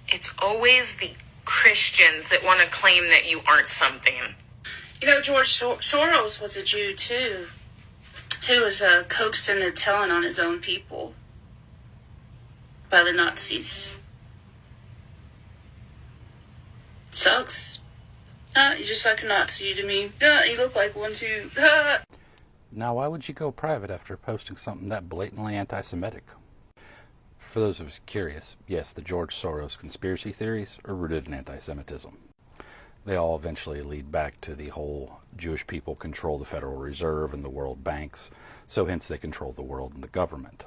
It's always the Christians that want to claim that you aren't something. You know, George Soros was a Jew, too, who was coaxed into telling on his own people by the Nazis. Sucks. You just like a Nazi to me. You look like one, too. Now, why would you go private after posting something that blatantly anti-Semitic? For those of us curious, yes, the George Soros conspiracy theories are rooted in anti-Semitism. They all eventually lead back to the whole Jewish people control the Federal Reserve and the world banks, so hence they control the world and the government.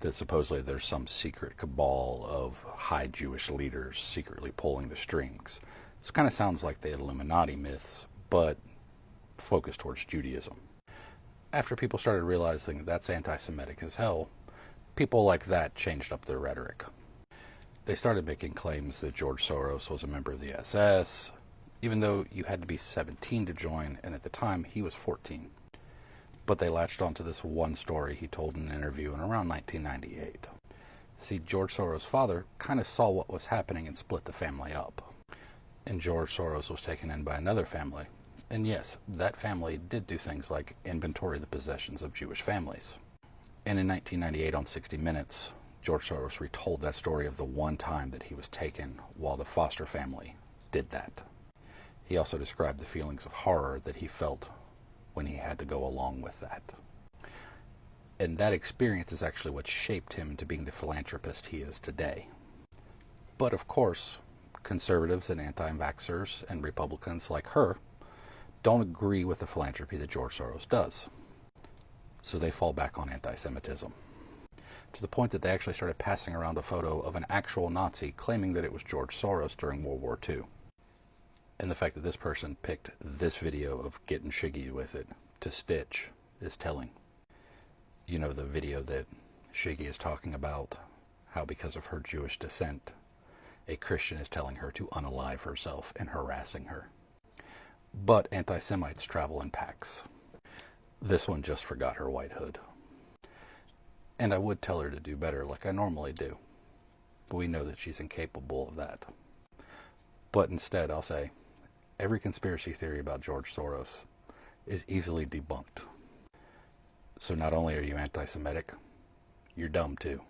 That supposedly there's some secret cabal of high Jewish leaders secretly pulling the strings. This kind of sounds like the Illuminati myths, but focused towards Judaism. After people started realizing that's anti-Semitic as hell, people like that changed up their rhetoric. They started making claims that George Soros was a member of the SS, even though you had to be 17 to join, and at the time he was 14. But they latched onto this one story he told in an interview in around 1998. See, George Soros' father kind of saw what was happening and split the family up. And George Soros was taken in by another family. And yes, that family did do things like inventory the possessions of Jewish families. And in 1998 on 60 Minutes, George Soros retold that story of the one time that he was taken while the foster family did that. He also described the feelings of horror that he felt when he had to go along with that. And that experience is actually what shaped him into being the philanthropist he is today. But of course, conservatives and anti-vaxxers and Republicans like her don't agree with the philanthropy that George Soros does. So they fall back on anti-Semitism, to the point that they actually started passing around a photo of an actual Nazi claiming that it was George Soros during World War II. And the fact that this person picked this video of getting shiggy with it to stitch is telling. You know, the video that Shiggy is talking about, how because of her Jewish descent, a Christian is telling her to unalive herself and harassing her. But anti-Semites travel in packs. This one just forgot her white hood. And I would tell her to do better like I normally do. But we know that she's incapable of that. But instead, I'll say, every conspiracy theory about George Soros is easily debunked. So not only are you anti-Semitic, you're dumb too.